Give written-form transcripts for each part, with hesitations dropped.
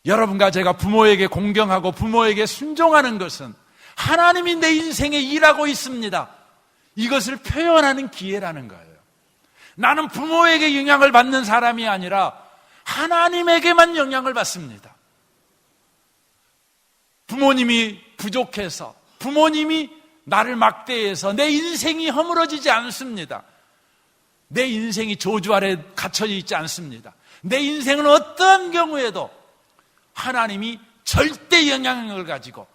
여러분과 제가 부모에게 공경하고 부모에게 순종하는 것은 하나님이 내 인생에 일하고 있습니다, 이것을 표현하는 기회라는 거예요. 나는 부모에게 영향을 받는 사람이 아니라 하나님에게만 영향을 받습니다. 부모님이 부족해서, 부모님이 나를 막대해서 내 인생이 허물어지지 않습니다. 내 인생이 저주 아래 갇혀 있지 않습니다. 내 인생은 어떠한 경우에도 하나님이 절대 영향력을 가지고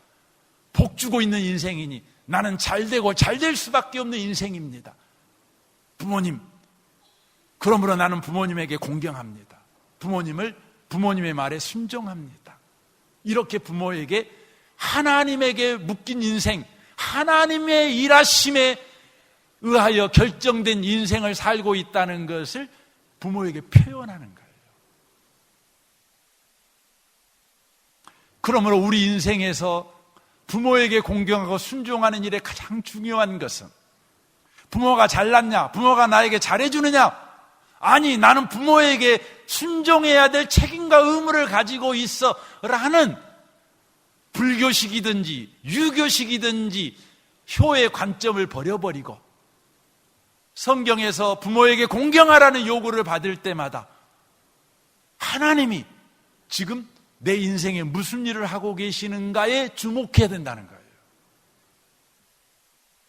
복주고 있는 인생이니 나는 잘되고 잘될 수밖에 없는 인생입니다. 부모님, 그러므로 나는 부모님에게 공경합니다. 부모님의 말에 순종합니다. 이렇게 부모에게, 하나님에게 묶인 인생, 하나님의 일하심에 의하여 결정된 인생을 살고 있다는 것을 부모에게 표현하는 거예요. 그러므로 우리 인생에서 부모에게 공경하고 순종하는 일에 가장 중요한 것은, 부모가 잘났냐, 부모가 나에게 잘해주느냐, 아니 나는 부모에게 순종해야 될 책임과 의무를 가지고 있어 라는 불교식이든지 유교식이든지 효의 관점을 버려버리고 성경에서 부모에게 공경하라는 요구를 받을 때마다 하나님이 지금 내 인생에 무슨 일을 하고 계시는가에 주목해야 된다는 거예요.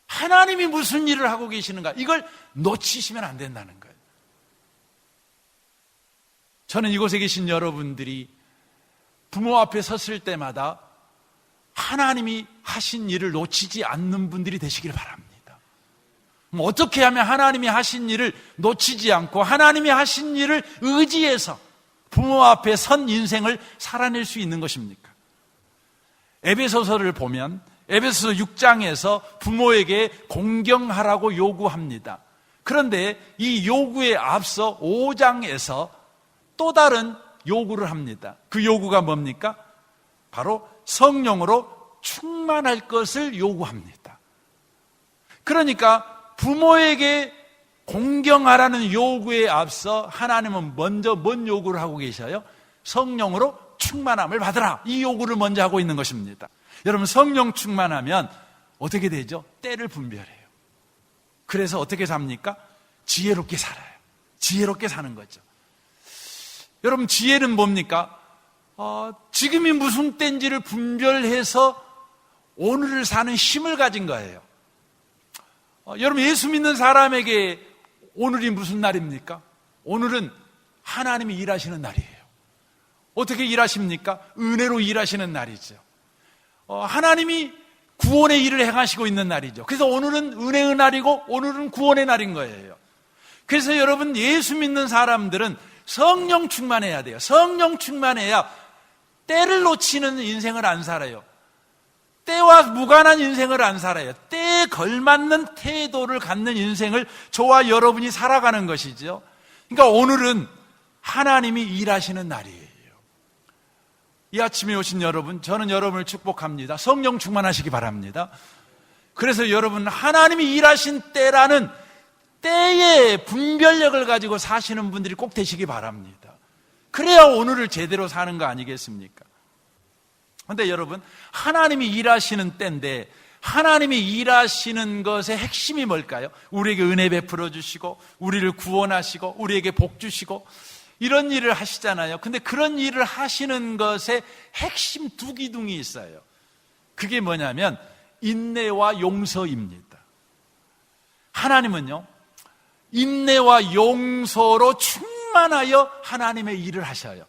하나님이 무슨 일을 하고 계시는가, 이걸 놓치시면 안 된다는 거예요. 저는 이곳에 계신 여러분들이 부모 앞에 섰을 때마다 하나님이 하신 일을 놓치지 않는 분들이 되시길 바랍니다. 어떻게 하면 하나님이 하신 일을 놓치지 않고 하나님이 하신 일을 의지해서 부모 앞에 선 인생을 살아낼 수 있는 것입니까? 에베소서를 보면 에베소서 6장에서 부모에게 공경하라고 요구합니다. 그런데 이 요구에 앞서 5장에서 또 다른 요구를 합니다. 그 요구가 뭡니까? 바로 성령으로 충만할 것을 요구합니다. 그러니까 부모에게 공경하라는 요구에 앞서 하나님은 먼저 뭔 요구를 하고 계셔요? 성령으로 충만함을 받으라, 이 요구를 먼저 하고 있는 것입니다. 여러분, 성령 충만하면 어떻게 되죠? 때를 분별해요. 그래서 어떻게 삽니까? 지혜롭게 살아요. 지혜롭게 사는 거죠. 여러분, 지혜는 뭡니까? 지금이 무슨 때인지를 분별해서 오늘을 사는 힘을 가진 거예요. 여러분, 예수 믿는 사람에게 오늘이 무슨 날입니까? 오늘은 하나님이 일하시는 날이에요. 어떻게 일하십니까? 은혜로 일하시는 날이죠. 하나님이 구원의 일을 행하시고 있는 날이죠. 그래서 오늘은 은혜의 날이고 오늘은 구원의 날인 거예요. 그래서 여러분, 예수 믿는 사람들은 성령 충만해야 돼요. 성령 충만해야 때를 놓치는 인생을 안 살아요. 때와 무관한 인생을 안 살아요. 때에 걸맞는 태도를 갖는 인생을 저와 여러분이 살아가는 것이죠. 그러니까 오늘은 하나님이 일하시는 날이에요. 이 아침에 오신 여러분, 저는 여러분을 축복합니다. 성령 충만하시기 바랍니다. 그래서 여러분, 하나님이 일하신 때라는 때의 분별력을 가지고 사시는 분들이 꼭 되시기 바랍니다. 그래야 오늘을 제대로 사는 거 아니겠습니까? 그런데 여러분, 하나님이 일하시는 때인데 하나님이 일하시는 것의 핵심이 뭘까요? 우리에게 은혜 베풀어 주시고 우리를 구원하시고 우리에게 복 주시고 이런 일을 하시잖아요. 근데 그런 일을 하시는 것의 핵심 두 기둥이 있어요. 그게 뭐냐면 인내와 용서입니다. 하나님은요, 인내와 용서로 충만하여 하나님의 일을 하셔요.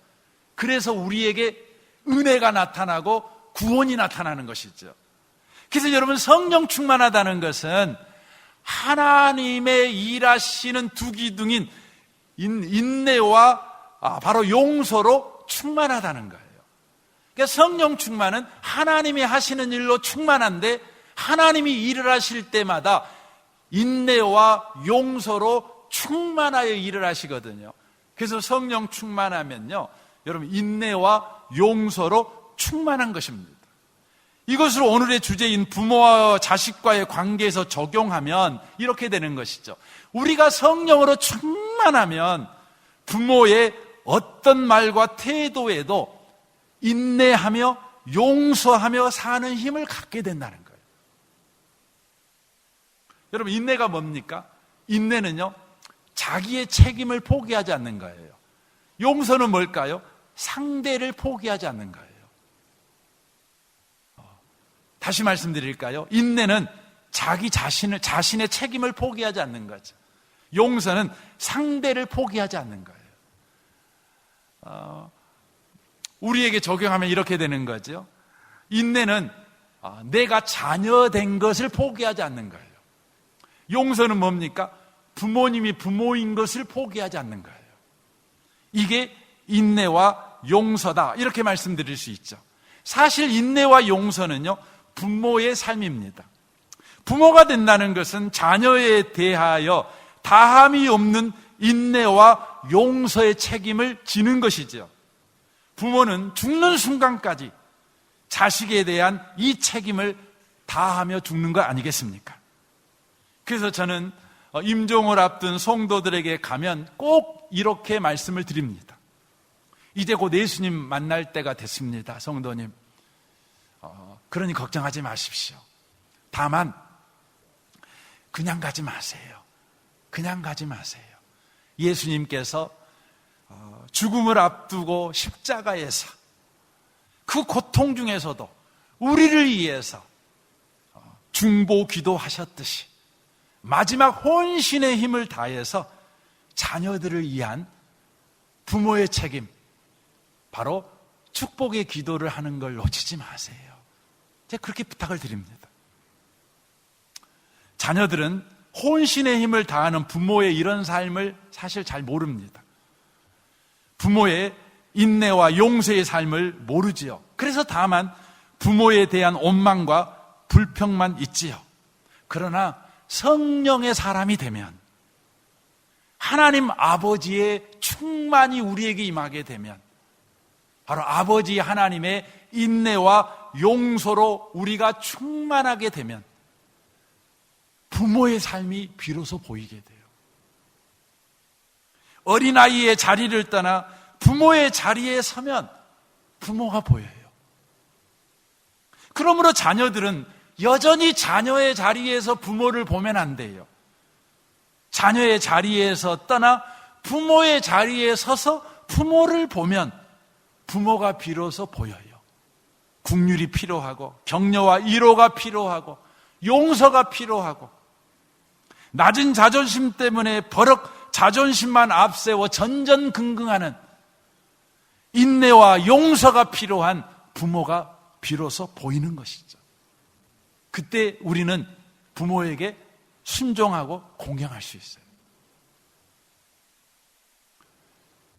그래서 우리에게 은혜가 나타나고 구원이 나타나는 것이죠. 그래서 여러분, 성령 충만하다는 것은 하나님의 일하시는 두 기둥인 인내와 바로 용서로 충만하다는 거예요. 그러니까 성령 충만은 하나님이 하시는 일로 충만한데 하나님이 일을 하실 때마다 인내와 용서로 충만하여 일을 하시거든요. 그래서 성령 충만하면요, 여러분, 인내와 용서로 충만한 것입니다. 이것을 오늘의 주제인 부모와 자식과의 관계에서 적용하면 이렇게 되는 것이죠. 우리가 성령으로 충만하면 부모의 어떤 말과 태도에도 인내하며 용서하며 사는 힘을 갖게 된다는 거예요. 여러분, 인내가 뭡니까? 인내는요, 자기의 책임을 포기하지 않는 거예요. 용서는 뭘까요? 상대를 포기하지 않는 거예요. 다시 말씀드릴까요? 인내는 자신의 책임을 포기하지 않는 거죠. 용서는 상대를 포기하지 않는 거예요. 우리에게 적용하면 이렇게 되는 거죠. 인내는 내가 자녀된 것을 포기하지 않는 거예요. 용서는 뭡니까? 부모님이 부모인 것을 포기하지 않는 거예요. 이게 인내와 용서다, 이렇게 말씀드릴 수 있죠. 사실 인내와 용서는요, 부모의 삶입니다. 부모가 된다는 것은 자녀에 대하여 다함이 없는 인내와 용서의 책임을 지는 것이죠. 부모는 죽는 순간까지 자식에 대한 이 책임을 다하며 죽는 거 아니겠습니까? 그래서 저는 임종을 앞둔 성도들에게 가면 꼭 이렇게 말씀을 드립니다. 이제 곧 예수님 만날 때가 됐습니다, 성도님. 그러니 걱정하지 마십시오. 다만 그냥 가지 마세요. 그냥 가지 마세요. 예수님께서 죽음을 앞두고 십자가에서 그 고통 중에서도 우리를 위해서 중보 기도하셨듯이 마지막 혼신의 힘을 다해서 자녀들을 위한 부모의 책임, 바로 축복의 기도를 하는 걸 놓치지 마세요. 제가 그렇게 부탁을 드립니다. 자녀들은 혼신의 힘을 다하는 부모의 이런 삶을 사실 잘 모릅니다. 부모의 인내와 용서의 삶을 모르지요. 그래서 다만 부모에 대한 원망과 불평만 있지요. 그러나 성령의 사람이 되면, 하나님 아버지의 충만이 우리에게 임하게 되면, 바로 아버지 하나님의 인내와 용서로 우리가 충만하게 되면 부모의 삶이 비로소 보이게 돼요. 어린아이의 자리를 떠나 부모의 자리에 서면 부모가 보여요. 그러므로 자녀들은 여전히 자녀의 자리에서 부모를 보면 안 돼요. 자녀의 자리에서 떠나 부모의 자리에 서서 부모를 보면 부모가 비로소 보여요. 긍휼이 필요하고 격려와 위로가 필요하고 용서가 필요하고, 낮은 자존심 때문에 버럭 자존심만 앞세워 전전긍긍하는 인내와 용서가 필요한 부모가 비로소 보이는 것이죠. 그때 우리는 부모에게 순종하고 공경할 수 있어요.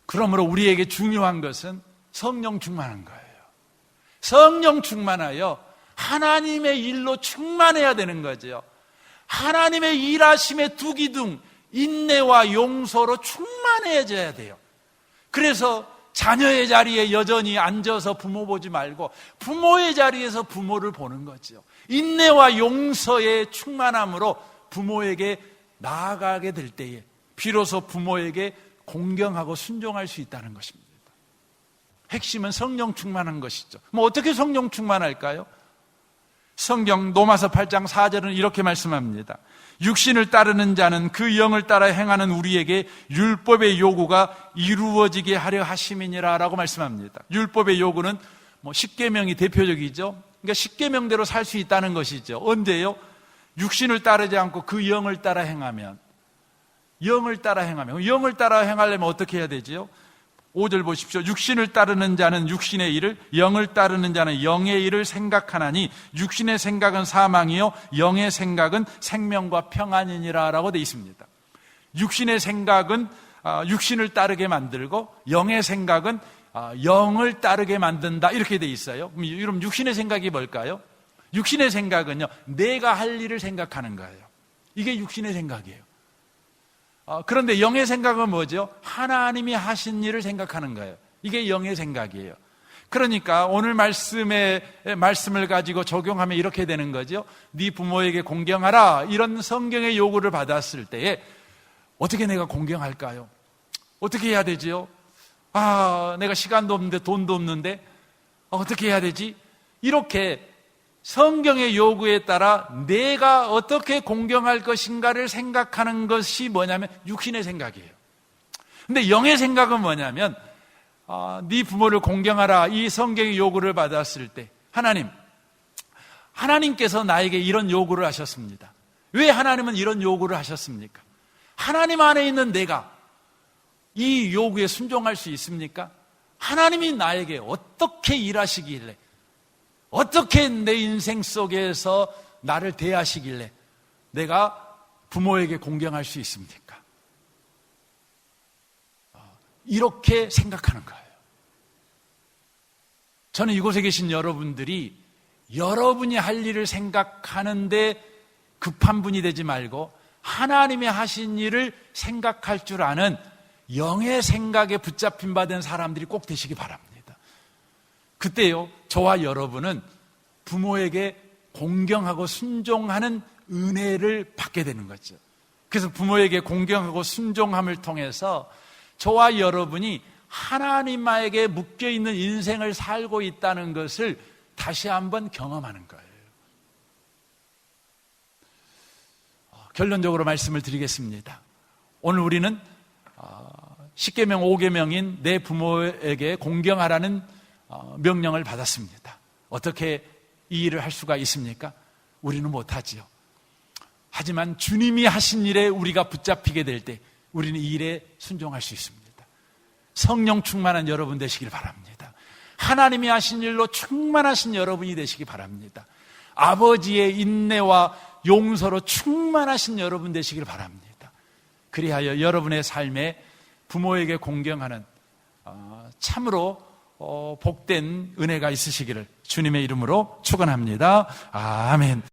그러므로 우리에게 중요한 것은 성령 충만한 거예요. 성령 충만하여 하나님의 일로 충만해야 되는 거죠. 하나님의 일하심의 두 기둥, 인내와 용서로 충만해져야 돼요. 그래서 자녀의 자리에 여전히 앉아서 부모 보지 말고 부모의 자리에서 부모를 보는 거죠. 인내와 용서의 충만함으로 부모에게 나아가게 될 때에 비로소 부모에게 공경하고 순종할 수 있다는 것입니다. 핵심은 성령 충만한 것이죠. 어떻게 성령 충만할까요? 성경 로마서 8장 4절은 이렇게 말씀합니다. 육신을 따르는 자는 그 영을 따라 행하는 우리에게 율법의 요구가 이루어지게 하려 하심이니라 라고 말씀합니다. 율법의 요구는 십계명이 대표적이죠. 그러니까 십계명대로 살 수 있다는 것이죠. 언제요? 육신을 따르지 않고 그 영을 따라 행하면, 영을 따라 행하려면 어떻게 해야 되지요? 5절 보십시오. 육신을 따르는 자는 육신의 일을, 영을 따르는 자는 영의 일을 생각하나니 육신의 생각은 사망이요 영의 생각은 생명과 평안이니라 라고 되어 있습니다. 육신의 생각은 육신을 따르게 만들고 영의 생각은 영을 따르게 만든다, 이렇게 되어 있어요. 그럼 육신의 생각이 뭘까요? 육신의 생각은요, 내가 할 일을 생각하는 거예요. 이게 육신의 생각이에요. 그런데 영의 생각은 뭐죠? 하나님이 하신 일을 생각하는 거예요. 이게 영의 생각이에요. 그러니까 오늘 말씀을 가지고 적용하면 이렇게 되는 거죠. 네 부모에게 공경하라, 이런 성경의 요구를 받았을 때에 어떻게 내가 공경할까요? 어떻게 해야 되지요? 내가 시간도 없는데 돈도 없는데 어떻게 해야 되지? 이렇게 성경의 요구에 따라 내가 어떻게 공경할 것인가를 생각하는 것이 뭐냐면 육신의 생각이에요. 근데 영의 생각은 뭐냐면 네 부모를 공경하라, 이 성경의 요구를 받았을 때 하나님께서 나에게 이런 요구를 하셨습니다. 왜 하나님은 이런 요구를 하셨습니까? 하나님 안에 있는 내가 이 요구에 순종할 수 있습니까? 하나님이 나에게 어떻게 일하시길래, 어떻게 내 인생 속에서 나를 대하시길래 내가 부모에게 공경할 수 있습니까? 이렇게 생각하는 거예요. 저는 이곳에 계신 여러분들이 여러분이 할 일을 생각하는데 급한 분이 되지 말고 하나님이 하신 일을 생각할 줄 아는 영의 생각에 붙잡힌 바 된 사람들이 꼭 되시기 바랍니다. 그때요, 저와 여러분은 부모에게 공경하고 순종하는 은혜를 받게 되는 거죠. 그래서 부모에게 공경하고 순종함을 통해서 저와 여러분이 하나님에게 묶여있는 인생을 살고 있다는 것을 다시 한번 경험하는 거예요. 결론적으로 말씀을 드리겠습니다. 오늘 우리는 10계명 5계명인 내 부모에게 공경하라는 명령을 받았습니다. 어떻게 이 일을 할 수가 있습니까? 우리는 못하지요. 하지만 주님이 하신 일에 우리가 붙잡히게 될 때 우리는 이 일에 순종할 수 있습니다. 성령 충만한 여러분 되시길 바랍니다. 하나님이 하신 일로 충만하신 여러분이 되시기 바랍니다. 아버지의 인내와 용서로 충만하신 여러분 되시길 바랍니다. 그리하여 여러분의 삶에 부모에게 공경하는 참으로 복된 은혜가 있으시기를 주님의 이름으로 축원합니다. 아멘.